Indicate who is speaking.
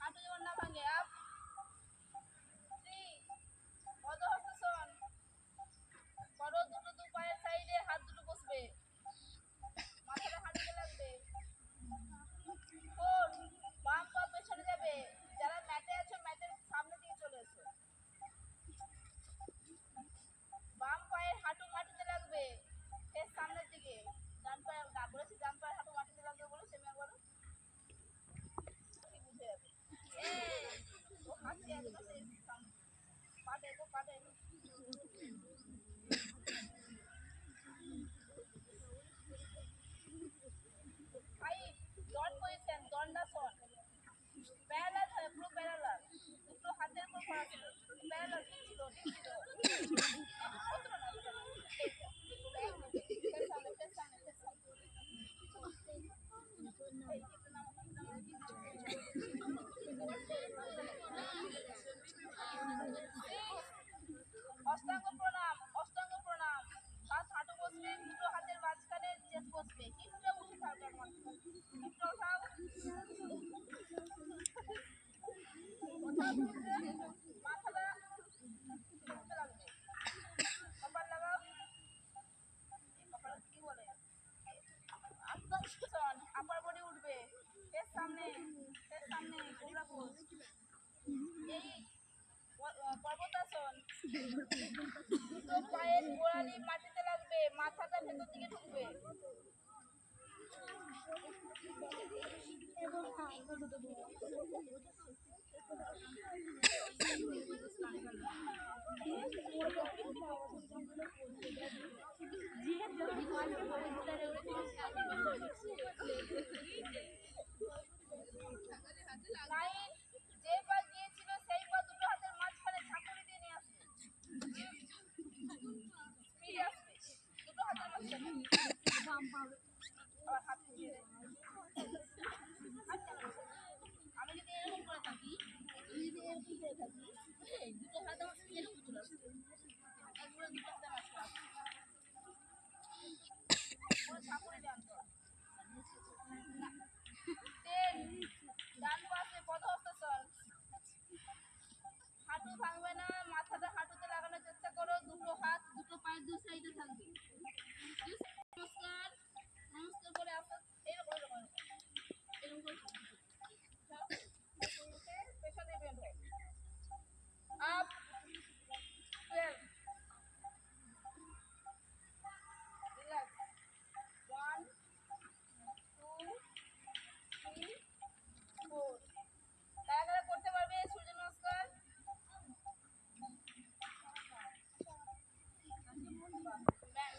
Speaker 1: হাঁটু যেমন না ভাঙে। আপ 3 পদ্মহস্তাসন করো। দু পায়ের সাইডে হাত দুটো বসবে, মাথাটা হাঁটুতে লাগবে। 4 বাম পা পেছনে যাবে। যারা ম্যাটে আছো ম্যাটের সামনে দিকে চলে এসো। বাম পায়ের হাঁটু মাটিতে লাগবে, ফেস সামনের দিকে। ডান পায়ে বলেছি ডান পায়ের হাঁটু মাটিতে লাগবে বলে সেমি একবার বুঝে যাবে। ও হাঁটছে একপাশে পাটে তো পাটে। Dot position দণ্ডাসন। প্যারালাল হয়, পুরো প্যারালাল। দুটো হাতের উপর করা ছিল, প্যারালাল ঠিক ছিল, ঠিক ছিল। অতটা না, অতটা না। ফেস সামনে, ফেস সামনে, ফেস সামনে। এই একটা নাম অষ্টাঙ্গ প্রণাম। অষ্টাঙ্গ প্রণাম। ফার্স্ট হাঁটু বসবে, দুটো হাতের মাঝখানে চেস্ট বসবে। হিপটা উঠে থাকবে, হিপটা উঠাও। মাথাটা হাতে লাগবে। কপাল লাগাও। কপাল কি বলে, আপার বডি উঠবে, ফেস সামনে, ফেস সামনে, কোবরা পোজ। এই পর্বতাসন। দুটো পায়ের গোড়ালি মাটিতে লাগবে, মাথাটা ভেতর দিকে ঢুকবে। লাইন যে পা গিয়েছিল সেই পা দুটো হাতের মাঝখানে ঝাঁকুনি দিয়ে নিয়ে আসবে। স্পিডে আসবে, দুটো হাতের মাঝখানে। আবার হাত দিয়ে আমি যদি এরকম করে থাকি, দুটো হাত এরকম